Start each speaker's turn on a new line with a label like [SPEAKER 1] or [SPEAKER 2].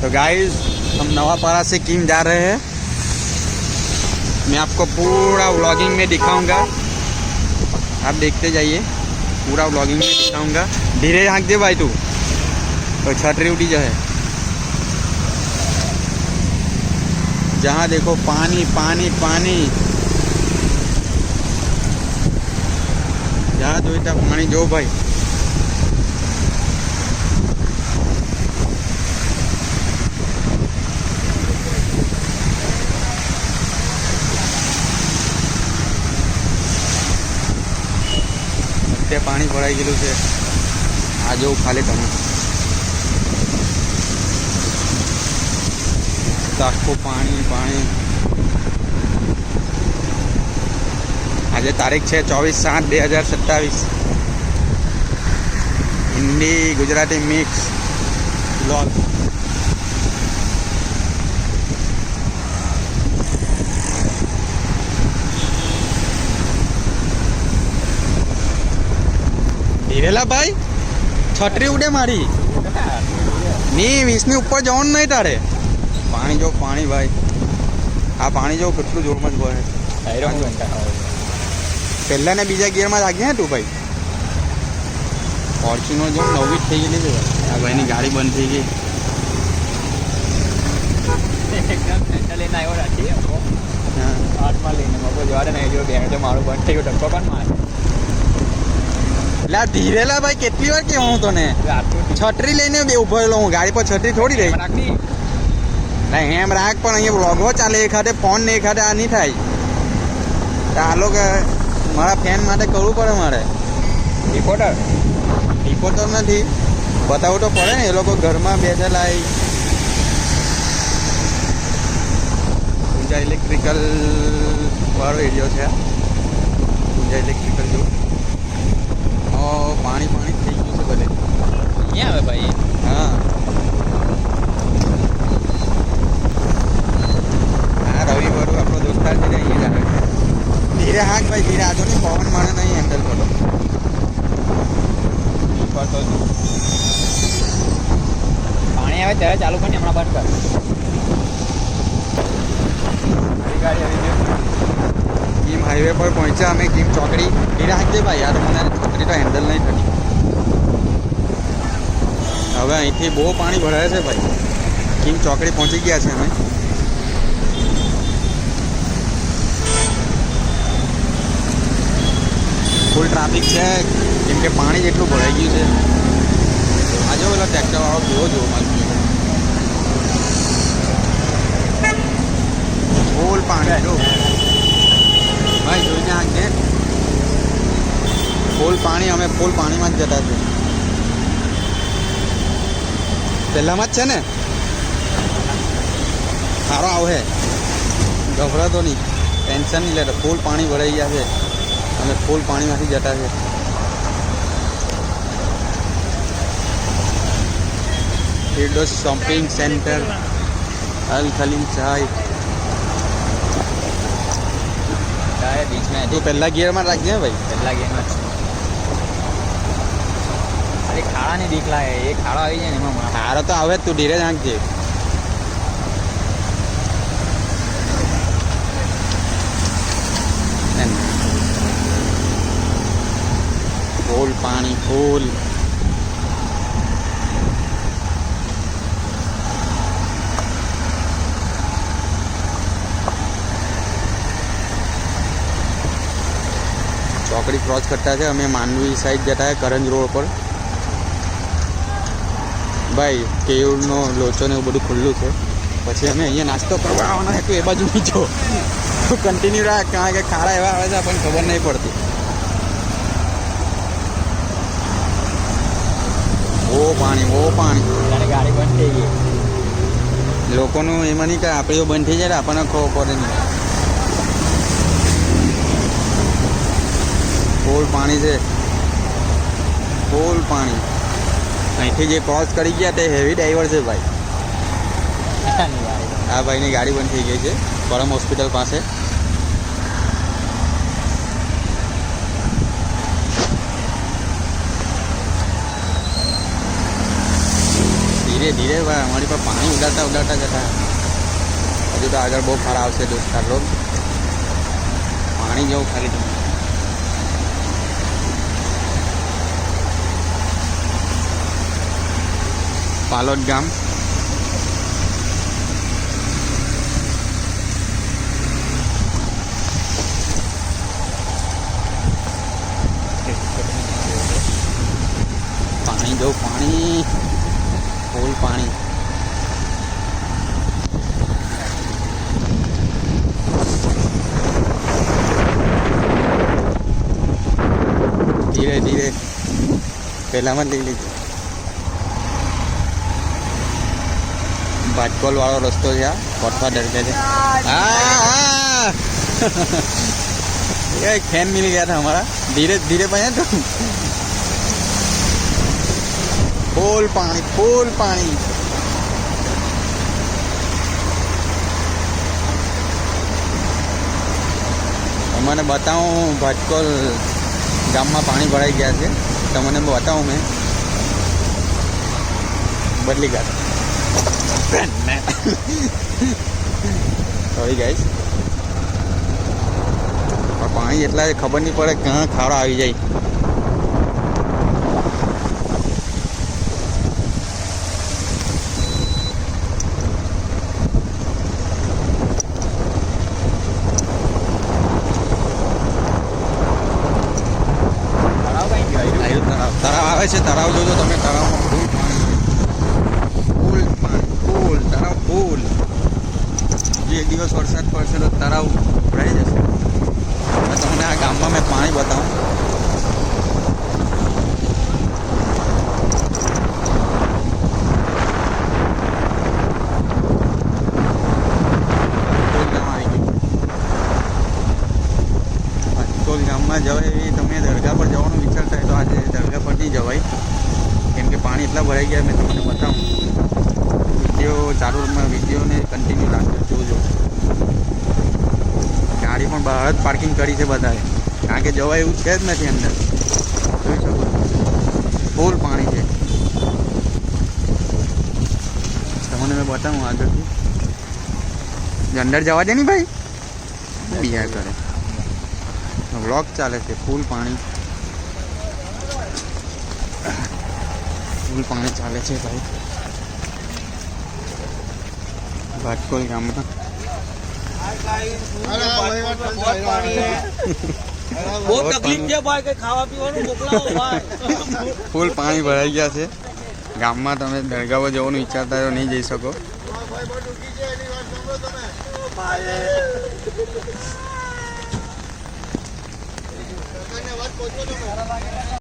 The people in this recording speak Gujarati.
[SPEAKER 1] तो गाइस हम नवापारा से किम जा रहे हैं। मैं आपको पूरा व्लॉगिंग में दिखाऊंगा, आप देखते जाइए। पूरा व्लॉगिंग में दिखाऊंगा। धीरे हाँक दे भाई तू, तो छतरी उठी जो है। जहाँ देखो पानी पानी पानी, जहाँ जोईता पानी जो भाई। पानी भराई गયું છે। આ જો ખાલી તમે આખું પાણી પાણી। આજે તારીખ છે 24/7/2027। Hindi Gujarati mix blog. ધીરેલા ભાઈ, છત્રી ઉડે મારી ની 20ની ઉપર જવાનું નહીં તારે। પાણી જો પાણી ભાઈ, આ પાણી જો કેટલું જોરમાં જ વહે। પહેલા ને બીજા ગિયરમાં લાગ્યા હે તું ભાઈ। ફોર્ચ્યુનર જો નવી જ થઈ ગયેલી છે ભાઈ। આ ભાઈની ગાડી બંધ થઈ ગઈ।
[SPEAKER 2] એકદમ સેન્ટર લઈને આવ્યો રાતી હાથમાં લઈને મગો જવા દે ને જો બેઠે મારું બંધ થઈ ગયું ધક્કો કોણ મારે।
[SPEAKER 1] લા ધીરેલા ભાઈ, કેટલી વાર કેવું હું તને છત્રી લઈને ઉભો રહેલો હું। ગાડી પર છત્રી થોડી રહી ના, એમ રાખ પણ અહીંયા વ્લોગો ચાલે। એક હાથે ફોન ને એક હાથે આ નહીં થાય। આ લોકો મારા ફેન માટે કરવું પડે મારે। રિપોર્ટર નથી, બતાવવું તો પડે ને। એ લોકો ઘરમાં બેઠેલા। ઊંઝા ઇલેક્ટ્રિકલ વાળો એરિયો છે। ઊંઝા ઇલેક્ટ્રિકલ જો પાણી પાણી થઈ ગયું છે બધે।
[SPEAKER 2] અહીંયા આવે ભાઈ।
[SPEAKER 1] હા, હા રવિવારું આપણો દોસ્તાર છે અહીંયા જ આવે। ધીરે હાક ભાઈ, ધીરે આજો નહીં, પવન માણે નહીં હેન્ડલ કરો।
[SPEAKER 2] પાણી આવે ત્યારે ચાલુ કરીને હમણાં બંધ કર। મારી ગાડી આવી ગઈ।
[SPEAKER 1] કિમ હાઈવે પર પહોંચ્યા અમે, કિમ ચોકડી। ધીરે હાક દે ભાઈ, યાર મને છોકરી તો હેન્ડલ નહીં થતી। હવે અહીંથી બહુ પાણી ભરાય છે ભાઈ। કિમ ચોકડી પહોંચી ગયા છે અમે। ફૂલ ટ્રાફિક છે, કેમ કે પાણી જેટલું ભરાઈ ગયું છે। આજે પેલો ટ્રેક્ટર વાળો કેવો જોવો મારી ફૂલ પાણી જો ભાઈ, જોઈને આગે ફૂલ પાણી। અમે ફૂલ પાણીમાં જ જતા છીએ। પહેલામાં જ છે ને, સારો આવે, ગભરાતો નહીં, ટેન્શન નહીં લેતો। ફૂલ પાણી ભરાઈ ગયા છે, અમે ફૂલ પાણીમાંથી જતા છે। ફિરડોસ શોપિંગ સેન્ટર, અલ ખલીલ ચાય।
[SPEAKER 2] बीच में
[SPEAKER 1] તું પહેલા ગિયરમાં રાખજે ભાઈ।
[SPEAKER 2] પહેલા ગેમમાં અરે ખાડાની બીક લાગે। એ ખાડો આવી જાય ને એમાં
[SPEAKER 1] સારો તો આવે જ, તું ધીરે જ આંકજે। ફૂલ પાણી ફૂલ। ચોકડી ક્રોસ કરતા છે અમે, માંડવી સાઈડ જતા है કરંજ રોડ પર ભાઈ। કેવડનો લોચો ને એવું બધું ખુલ્લું છે। પછી અમે અહીંયા નાસ્તો કરવા આવવાના હતું, એ બાજુ નહીં જો તું કન્ટિન્યુ રાખ, કારણ કે ખાડા એવા આવે છે આપણને ખબર નહીં પડતી। બહુ પાણી બહુ પાણી।
[SPEAKER 2] ત્યારે ગાડી બંધ થઈ ગઈ।
[SPEAKER 1] લોકોનું એમાં નહીં કે આપણીઓ બંધ થઈ જાય, આપણને ખબર પડે નહીં। ફૂલ પાણી છે, ફૂલ પાણી। અહીંથી જે ક્રોસ કરી ગયા તે હેવી ડ્રાઈવર છે ભાઈ। આ ભાઈની ગાડી બંધ થઈ ગઈ છે પરમ હોસ્પિટલ પાસે। ધીરે ધીરે ભાઈ અમારી પર પાણી ઉડાડતા ઉડાડતા જતા. હજુ તો આગળ બહુ ફાર આવશે દોસ્તાર લોગ. પાણી જેવું ખાલી તમે પાલોદ ગામ. પાણી જેવું પાણી, ફૂલ પાણી. ધીરે ધીરે પહેલામાં લઈ લીધું. ભાટકોલ વાળો રસ્તો છે આ, કોઠવા ડરકે છે. હા ये फैन मिल गया था हमारा. धीरे धीरे पाया तो फूल पानी, फूल पानी. તમને બતાવું ભાટકોલ ગામમાં પાણી ભરાઈ ગયા છે. તમને બતાવું મેં બદલી ગયા. Sorry guys. પાણી એટલા ખબર નહીં પડે ક્યાં ખાડો આવી જાય. તળાવ આવે છે. તળાવ જોજો તમે. તળાવમાં ફૂલ પાણી, ફૂલ પાણી, ફૂલ તળાવ ફૂલ. જે દિવસ વરસાદ પડશે તો તળાવ ભરાઈ જશે. તમને આ ગામમાં મેં પાણી બતાવું. ભાટકોલ ગામમાં જવાય એવી તમે દરગાહ પર જવાનું વિચારતા હોય તો આજે દરગાહ પર નહીં જવાય, કેમ કે પાણી એટલા ભરાઈ ગયા. મેં તમને બતાવું. વિડીયો ચાલુ વિડીયોને કન્ટિન્યુ રાખજો, જોજો. ગાડી પણ બહાર જ પાર્કિંગ કરી છે બધાએ, કારણ કે જવાય એવું છે જ નથી અંદર. જોઈ શકો ફૂલ પાણી છે. તમને મેં બતાવું આગળથી. અંદર જવા દે ને ભાઈ, બિહાર કરે. વ્લોગ ચાલે છે. ફૂલ પાણી, ફૂલ પાણી ચાલે છે ભાઈ ભાટકોલ ગામમાં.
[SPEAKER 2] બહુ તકલીફ છે ભાઈ, કે ખાવા પીવાનું મોકલાવો ભાઈ.
[SPEAKER 1] ફૂલ પાણી ભરાઈ ગયા છે ગામમાં. તમે દરગાહ જવાનું વિચારતા હોય તો નહીં જઈ શકો.